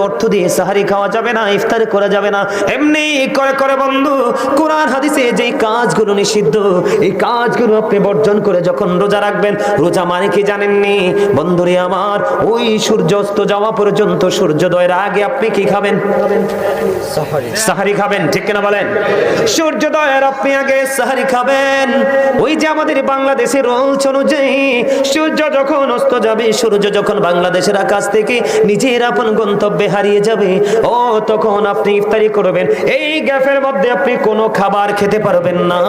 অর্থ দিয়ে সাহারি খাওয়া যাবে না, ইফতার করা যাবে না। এমনি করে করে বন্ধু কোরআন হাদিসে যে কাজগুলো নিষিদ্ধ, এই কাজগুলো আপনি বর্জন করে যখন রোজা রাখবেন, রোজা মানে কি জানেননি বন্ধুরে আমার? ওই সূর্যাস্ত যাওয়া পর্যন্ত, সূর্যোদয়ের আগে আপনি কি খাবেন? সাহারি খাবেন, ঠিক কিনা বলেন? সূর্যোদয়ের আপনি আগে সাহারি খাবেন। ওই যে আমাদের বাংলাদেশের রুলস অনুযায়ী সূর্য যখন অস্ত যাবে, সূর্য যখন বাংলাদেশের আকাশ থেকে নিজের আপন গন্তব্যে হারিয়ে যাবে, ও তখন আপনি ইফতারি করবেন। এই গ্যাপের মধ্যে আপনি কোনো খাবার খেতে পারবেন না,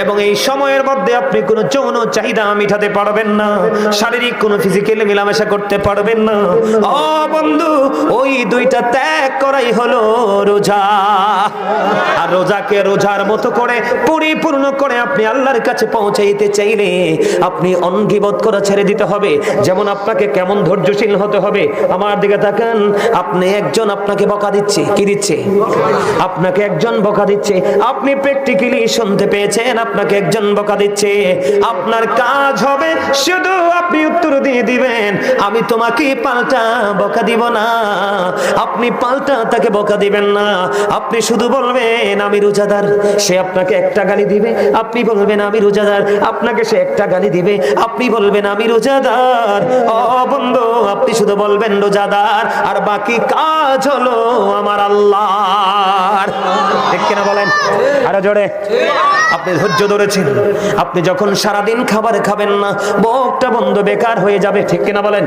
এবং এই সময়ের মধ্যে আপনি কোনো যৌন চাহিদা মেটাতে পারবেন না, শারীরিক কোনো ফিজিক্যাল মেলামেশা করতে পারবেন না। ও বন্ধু, ওই দুইটা ত্যাগ করাই হলো রোজা। আর রোজাকে রোজার মতো করে পরিপূর্ণ করে আপনি আল্লাহর কাছে পৌঁছাইতে চাইলে আপনি অঙ্গীবদ্ধ করা ছেড়ে দিতে হবে। যেমন আপনাকে কেমন ধৈর্যশীল হতে হবে, আমার দিকে তাকান। আপনি একজন আপনাকে বকা দিচ্ছে, কি দিচ্ছে? আপনাকে একজন বকা দিচ্ছে, আপনি প্র্যাকটিক্যালি শুনতে পেয়েছেন আপনাকে একজন বকা দিচ্ছে। আপনার কাজ হবে শুধু আপনি উত্তর দিয়ে দিবেন, আমি তোমাকে পাল্টা বকা দিব না। আপনি পাল্টা তাকে বকা দিবেন না, আপনি শুধু বলবেন আমি রোজাদার। সে আপনাকে একটা গালি দিবে, আপনি বলবেন আমি রোজাদার। আপনাকে সে একটা গালি দিবে, আপনি বলবেন আমি রোজাদার। ও বন্ধু, আপনি শুধু বলবেন রোজাদার, আর বাকি কাজ হলো আমার আল্লাহর। ঠিক কিনা বলেন? আরো জোরে। আপনি ধৈর্য ধরেছেন, আপনি যখন সারাদিন খাবার খাবেন না, বুকটা বন্ধ বেকার হয়ে যাবে। ঠিক কিনা বলেন?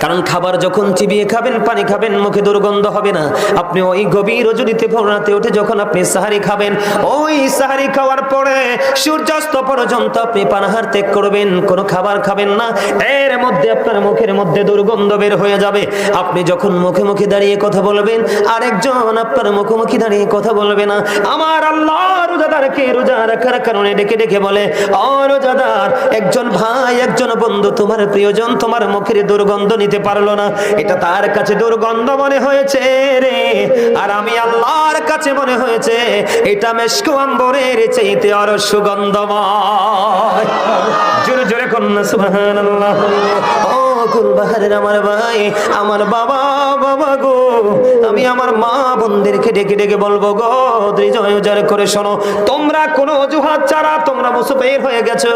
কারণ খাবার যখন চিবিয়ে খাবেন, পানি খাবেন, মুখে দুর্গন্ধ হবে না। আপনি ওই গভীর রজনীতে ভোররাতে উঠে যখন আপনি সাহারি খাবেন, ওই সাহারি খাওয়ার পরে সূর্যাস্ত পর্যন্ত আপনি পানাহার ত্যাগ করবেন, কোনো খাবার খাবেন না। এর মধ্যে আপনার মুখের মধ্যে দুর্গন্ধ বের হয়ে যাবে। আপনি যখন মুখে মুখে দাঁড়িয়ে কথা বলবেন, আরেকজন আপনার মুখোমুখি দাঁড়িয়ে কথা বলবে না। আমার আল্লাহ রোজাদারকে রোজা রাখার কারণে ডেকে ডেকে বলে, ও রোজাদার, একজন ভাই, একজন বন্ধু, তোমার প্রিয়জন তোমার মুখের দুর্গন্ধ নিতে পারলো না, এটা তার কাছে দুর্গন্ধ মনে হয়েছে রে, আর আমি আল্লাহর কাছে মনে হয়েছে এটা মেশক আম্বরের চাইতে আরো সুগন্ধময়। জোরে জোরে কন্যা সুবহানাল্লাহ। ও কুলবাহারের আমার ভাই, আমার বাবা, বাবা গো, আমি আমার মা বোনদেরকে ডেকে ডেকে বলবো গো, হৃদয় উজাড় করে শোনো, তোমরা কোনো অজুহাত ছাড়া তোমরা মুসাফির হয়ে গেছো।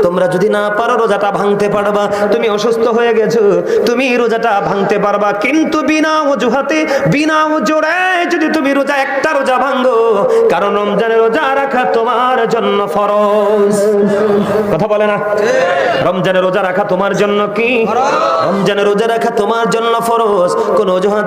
তোমরা যদি না পারো রোজাটা ভাঙতে পারবা, তুমি অসুস্থ হয়ে গেছো, তুমি রোজাটা ভাঙতে পারবা, কিন্তু বিনা অজুহাতে, বিনা ওজরে যদি তুমি রোজা, একটা রোজা ভাঙো, কারণ রমজানের রোজা রাখা তোমার জন্য ফরজ। কথা বলে না? রমজানের রোজা রাখা তোমার জন্য কি? রমজানের রোজা রাখা তোমার জন্য ফরজ। কোন অজুহাত